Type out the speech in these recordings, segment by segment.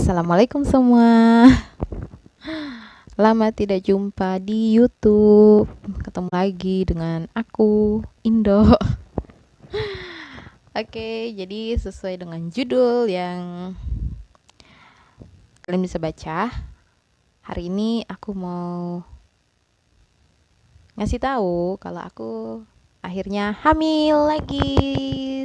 Assalamualaikum semua. Lama tidak jumpa di YouTube. Ketemu lagi dengan aku, Indo. Oke, jadi sesuai dengan judul yang kalian bisa baca, hari ini aku mau ngasih tahu kalau aku akhirnya hamil lagi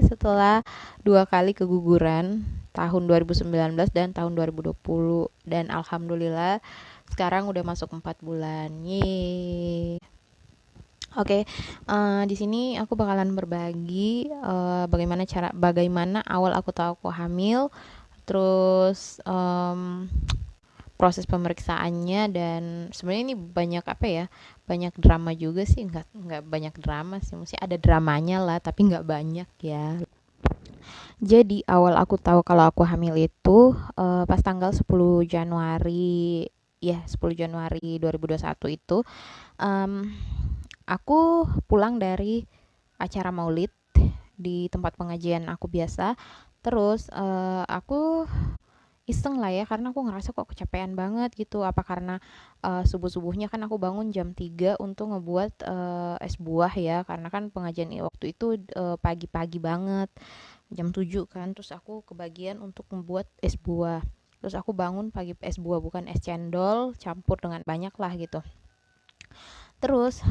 setelah 2 kali keguguran tahun 2019 dan tahun 2020, dan alhamdulillah sekarang udah masuk 4 bulan. Yeay. Oke, di sini aku bakalan berbagi bagaimana awal aku tahu aku hamil, terus proses pemeriksaannya, dan sebenarnya ini banyak apa ya, banyak drama juga sih, nggak banyak drama sih, mesti ada dramanya lah tapi nggak banyak ya. Jadi awal aku tahu kalau aku hamil itu pas tanggal 10 Januari, ya 10 Januari 2021 itu, em, aku pulang dari acara maulid di tempat pengajian aku biasa. Terus aku iseng lah ya, karena aku ngerasa kok kecapean banget gitu. Apa karena subuh-subuhnya kan aku bangun jam 3 untuk ngebuat es buah ya, karena kan pengajian waktu itu pagi-pagi banget, jam 7 kan. Terus aku kebagian untuk membuat es buah. Terus aku bangun pagi es buah, bukan es cendol campur dengan banyak lah gitu. Terus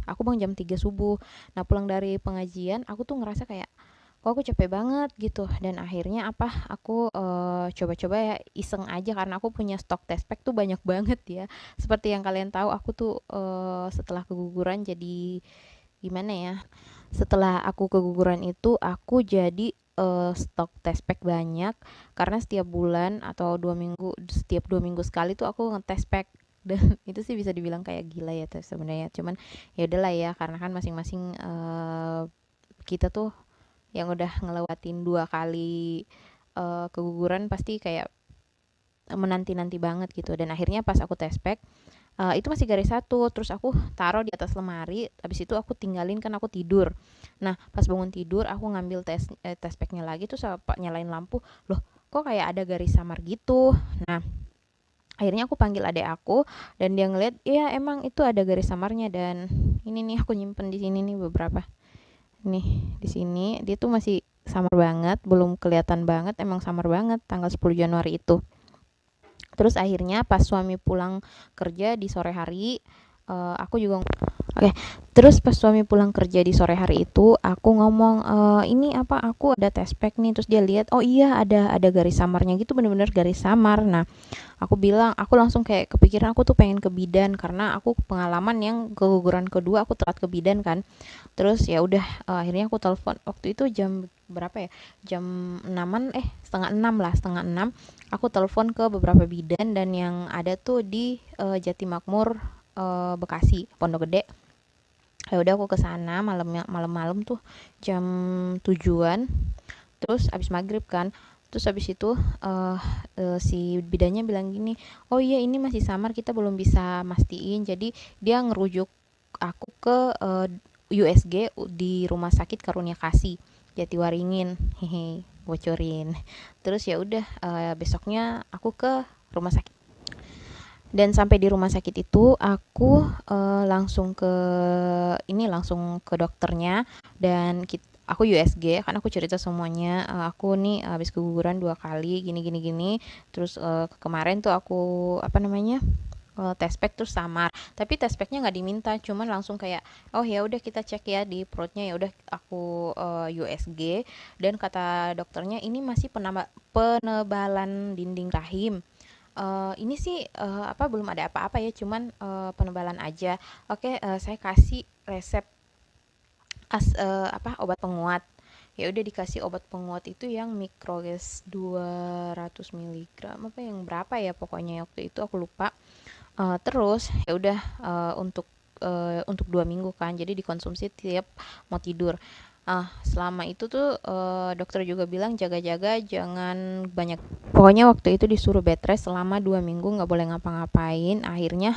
aku bangun jam 3 subuh. Nah, pulang dari pengajian aku tuh ngerasa kayak kok aku capek banget gitu, dan akhirnya aku coba-coba ya, iseng aja, karena aku punya stok test pack tuh banyak banget ya. Seperti yang kalian tahu, aku tuh setelah keguguran jadi gimana ya, setelah aku keguguran itu aku jadi stok test pack banyak, karena setiap bulan atau 2 minggu, setiap 2 minggu sekali tuh aku ngetes pack. Dan itu sih bisa dibilang kayak gila ya tuh sebenarnya, cuman ya udahlah ya, karena kan masing-masing kita tuh yang udah ngelewatin 2 kali keguguran pasti kayak menanti-nanti banget gitu. Dan akhirnya pas aku test pack, itu masih garis satu, terus aku taruh di atas lemari, habis itu aku tinggalin, kan aku tidur. Nah, pas bangun tidur aku ngambil test packnya lagi, terus apa nyalain lampu, loh kok kayak ada garis samar gitu. Nah, akhirnya aku panggil adek aku, dan dia ngeliat, iya emang itu ada garis samarnya. Dan ini nih aku nyimpen di sini nih beberapa. Nih, di sini dia tuh masih samar banget, belum kelihatan banget, emang samar banget tanggal 10 Januari itu. Terus akhirnya pas suami pulang kerja di sore hari, aku juga Oke, terus pas suami pulang kerja di sore hari itu, aku ngomong, ini apa, aku ada test pack nih. Terus dia lihat, oh iya ada garis samarnya gitu, bener-bener garis samar. Nah, aku bilang, aku langsung kayak kepikiran, aku tuh pengen ke bidan, karena aku pengalaman yang keguguran kedua aku telat ke bidan kan. Terus ya udah, akhirnya aku telepon waktu itu jam berapa ya, jam 6-an, setengah 6 lah, setengah 6. Aku telepon ke beberapa bidan, dan yang ada tuh di Jatimukmur, Bekasi, Pondok Gede. Ya udah aku ke sana malam-malam tuh jam 7-an. Terus abis maghrib kan, terus abis itu si bidannya bilang gini, oh iya ini masih samar, kita belum bisa mastiin, jadi dia ngerujuk aku ke USG di Rumah Sakit Karunia Kasih Jatiwaringin. Hehe, bocorin. Terus ya udah, besoknya aku ke rumah sakit, dan sampai di rumah sakit itu aku langsung ke dokternya. Dan aku USG kan, aku cerita semuanya, aku nih habis keguguran 2 kali gini gini gini. Terus kemarin tuh aku apa namanya, test pack terus samar, tapi test packnya nggak diminta, cuman langsung kayak, oh ya udah kita cek ya di perutnya. Ya udah aku USG, dan kata dokternya ini masih penebalan dinding rahim. Ini sih belum ada apa-apa ya, cuman penebalan aja. Oke, saya kasih resep obat penguat. Ya udah dikasih obat penguat itu yang Microges 200 miligram, apa yang berapa ya pokoknya waktu itu aku lupa. Terus ya udah, untuk 2 minggu kan, jadi dikonsumsi tiap mau tidur. Selama itu tuh dokter juga bilang jaga-jaga, jangan banyak. Pokoknya waktu itu disuruh bed rest selama 2 minggu, nggak boleh ngapa-ngapain. Akhirnya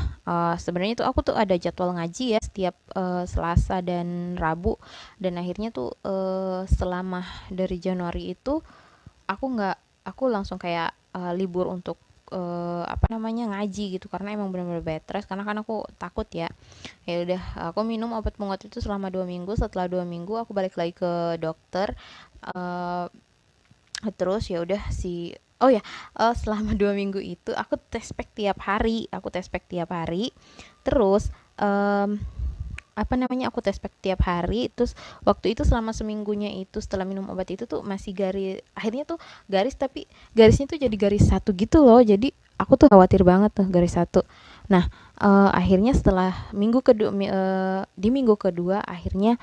sebenarnya tuh aku tuh ada jadwal ngaji ya setiap Selasa dan Rabu. Dan akhirnya tuh selama dari Januari itu aku nggak aku langsung kayak libur untuk apa namanya, ngaji gitu, karena emang benar-benar bed rest, karena kan aku takut ya. Ya udah, aku minum obat penguat itu selama 2 minggu. Setelah 2 minggu aku balik lagi ke dokter. eh Terus ya udah oh ya, selama 2 minggu itu aku tes pack tiap hari, terus em, apa namanya, aku tes pack tiap hari. Terus waktu itu selama seminggunya itu setelah minum obat itu tuh masih garis, akhirnya tuh garis, tapi garisnya tuh jadi garis satu gitu loh. Jadi aku tuh khawatir banget tuh garis satu. Nah, akhirnya setelah di minggu kedua akhirnya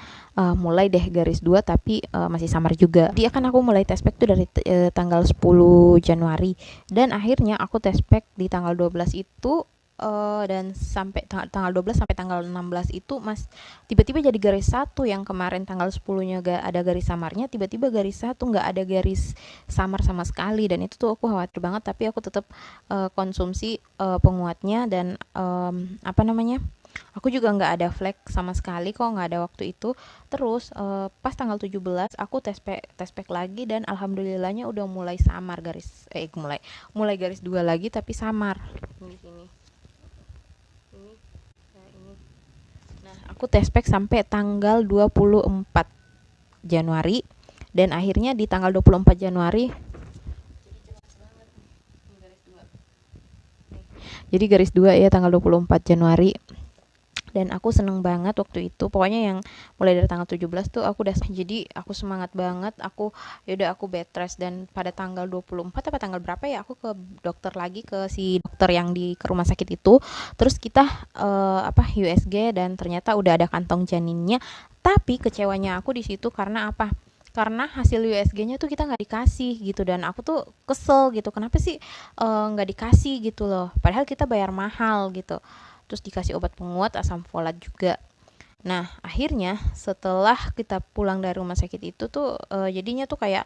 mulai deh garis dua, tapi masih samar juga. Dia kan aku mulai tes pack tuh dari tanggal 10 Januari, dan akhirnya aku tes pack di tanggal 12 itu. Dan sampai tanggal 12 sampai tanggal 16 itu tiba-tiba jadi garis satu. Yang kemarin tanggal 10-nya gak ada garis samarnya, tiba-tiba garis satu, nggak ada garis samar sama sekali. Dan itu tuh aku khawatir banget, tapi aku tetap konsumsi penguatnya. Dan apa namanya, aku juga nggak ada flek sama sekali kok, nggak ada waktu itu. Terus pas tanggal 17 aku tes pack lagi, dan alhamdulillahnya udah mulai samar garis, mulai garis dua lagi tapi samar. Di sini. Ini, nah ini. Nah, aku tes pack sampai tanggal 24 Januari, dan akhirnya di tanggal 24 Januari jadi garis 2 ya, tanggal 24 Januari. Dan aku seneng banget waktu itu, pokoknya yang mulai dari tanggal 17 tuh aku udah, jadi aku semangat banget. Yaudah aku bed rest, dan pada tanggal 24 apa tanggal berapa ya, aku ke dokter lagi, ke si dokter yang ke rumah sakit itu. Terus kita USG, dan ternyata udah ada kantong janinnya. Tapi kecewanya aku di situ karena apa, karena hasil USG-nya tuh kita nggak dikasih gitu. Dan aku tuh kesel gitu, kenapa sih nggak dikasih gitu loh, padahal kita bayar mahal gitu. Terus dikasih obat penguat asam folat juga. Nah, akhirnya setelah kita pulang dari rumah sakit itu tuh jadinya tuh kayak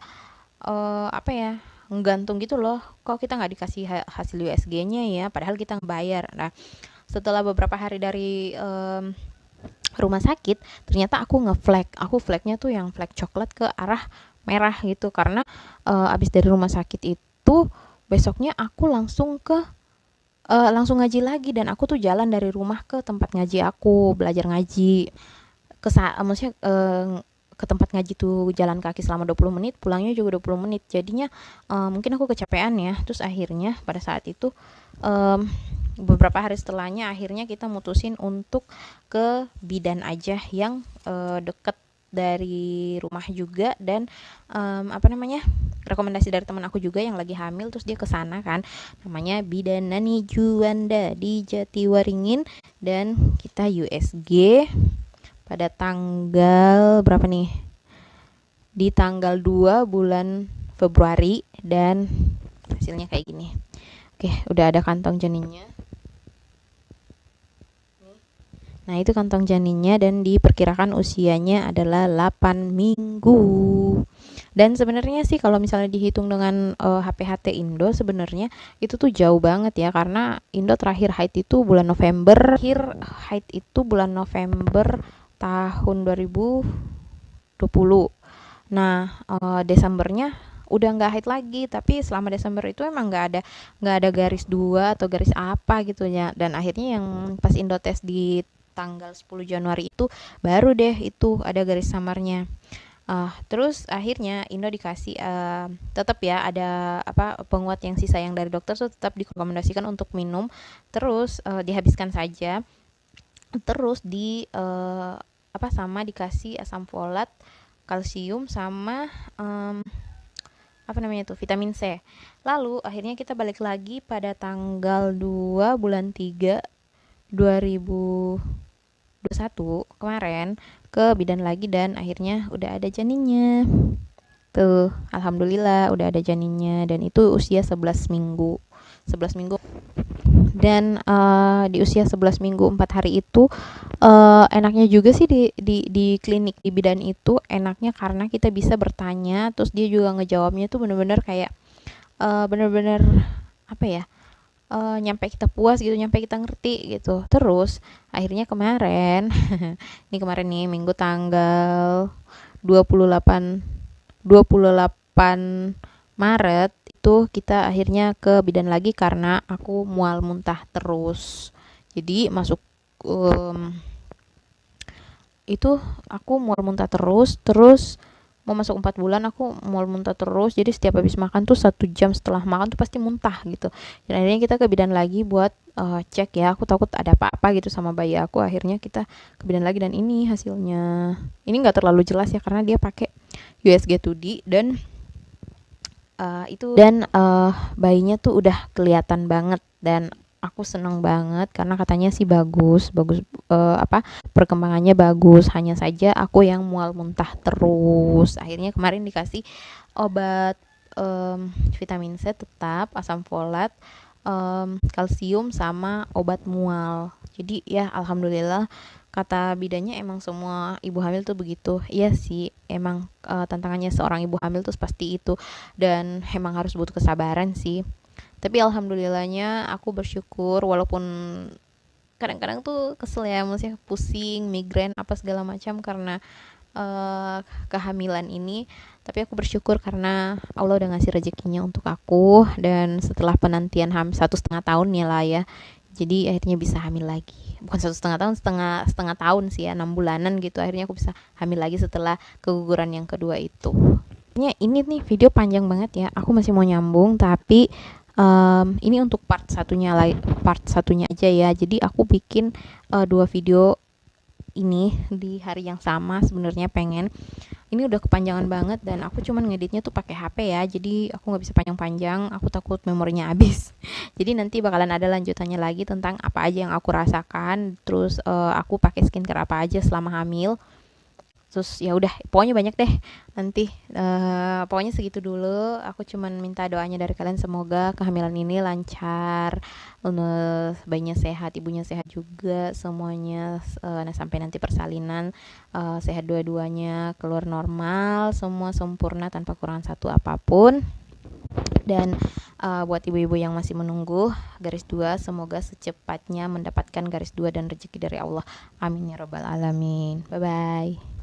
apa ya, nggantung gitu loh, kok kita nggak dikasih hasil USG-nya ya, padahal kita ngebayar. Nah, setelah beberapa hari dari rumah sakit, ternyata aku flagnya tuh yang flag coklat ke arah merah gitu, karena abis dari rumah sakit itu besoknya aku langsung ngaji lagi. Dan aku tuh jalan dari rumah ke tempat ngaji, aku belajar ngaji, maksudnya ke tempat ngaji tuh jalan kaki selama 20 menit, pulangnya juga 20 menit. Jadinya mungkin aku kecapean ya. Terus akhirnya pada saat itu um, beberapa hari setelahnya akhirnya kita mutusin untuk ke bidan aja yang deket dari rumah juga. Dan apa namanya, rekomendasi dari teman aku juga yang lagi hamil, terus dia kesana kan, namanya Bidan Nani Juanda di Jatiwaringin. Dan kita USG pada tanggal berapa nih, di tanggal 2 bulan Februari, dan hasilnya kayak gini. Oke, udah ada kantong janinnya. Nah, itu kantong janinnya, dan diperkirakan usianya adalah 8 minggu. Dan sebenarnya sih kalau misalnya dihitung dengan HPHT Indo, sebenarnya itu tuh jauh banget ya, karena Indo terakhir haid itu bulan November, tahun 2020. Nah, Desembernya udah nggak haid lagi, tapi selama Desember itu emang nggak ada garis dua atau garis apa gitu ya. Dan akhirnya yang pas Indo tes di tanggal 10 Januari itu baru deh itu ada garis samarnya. Terus akhirnya Indo dikasih tetap ya ada apa, penguat yang sisa yang dari dokter tuh tetap direkomendasikan untuk minum, terus dihabiskan saja. Terus apa, sama dikasih asam folat, kalsium, sama apa namanya tuh, vitamin C. Lalu akhirnya kita balik lagi pada tanggal 2 bulan 3 2021 kemarin ke bidan lagi, dan akhirnya udah ada janinnya. Tuh, alhamdulillah udah ada janinnya, dan itu usia 11 minggu. 11 minggu. Dan di usia 11 minggu 4 hari itu enaknya juga sih di klinik di bidan itu, enaknya karena kita bisa bertanya, terus dia juga ngejawabnya tuh bener-bener kayak bener-bener apa ya, nyampe kita puas gitu, nyampe kita ngerti gitu. Terus akhirnya kemarin kemarin nih minggu tanggal 28 28 Maret itu kita akhirnya ke bidan lagi karena aku mual muntah terus. Jadi masuk itu aku mual muntah terus mau masuk 4 bulan aku mual muntah terus, jadi setiap habis makan tuh 1 jam setelah makan tuh pasti muntah gitu. Dan akhirnya kita ke bidan lagi buat cek ya, aku takut ada apa-apa gitu sama bayi aku. Akhirnya kita ke bidan lagi dan ini hasilnya. Ini nggak terlalu jelas ya karena dia pakai USG 2D dan bayinya tuh udah kelihatan banget dan aku seneng banget karena katanya sih bagus bagus, perkembangannya bagus. Hanya saja aku yang mual muntah terus. Akhirnya kemarin dikasih obat vitamin C tetap, asam folat, kalsium sama obat mual. Jadi ya alhamdulillah, kata bidannya emang semua ibu hamil tuh begitu. Iya sih, emang tantangannya seorang ibu hamil tuh pasti itu, dan emang harus butuh kesabaran sih. Tapi alhamdulillahnya aku bersyukur walaupun kadang-kadang tuh kesel ya, maksudnya pusing, migrain apa segala macam karena kehamilan ini. Tapi aku bersyukur karena Allah udah ngasih rezekinya untuk aku, dan setelah penantian 1,5 tahun ya lah ya, jadi akhirnya bisa hamil lagi. Bukan 1,5 tahun, setengah setengah tahun sih ya, 6 bulanan gitu. Akhirnya aku bisa hamil lagi setelah keguguran yang kedua itu. Ini nih video panjang banget ya, aku masih mau nyambung tapi ini untuk part satunya aja ya. Jadi aku bikin 2 video ini di hari yang sama. Sebenarnya pengen, ini udah kepanjangan banget dan aku cuman ngeditnya tuh pakai HP ya, jadi aku nggak bisa panjang-panjang, aku takut memorinya habis. Jadi nanti bakalan ada lanjutannya lagi tentang apa aja yang aku rasakan, terus aku pakai skincare apa aja selama hamil. Terus ya udah, pokoknya banyak deh nanti. Pokoknya segitu dulu, aku cuman minta doanya dari kalian, semoga kehamilan ini lancar, bayinya sehat, ibunya sehat juga, semuanya sampai nanti persalinan sehat dua-duanya, keluar normal, semua sempurna tanpa kurang satu apapun. Dan buat ibu-ibu yang masih menunggu garis 2, semoga secepatnya mendapatkan garis 2 dan rezeki dari Allah. Amin ya robbal alamin. Bye bye.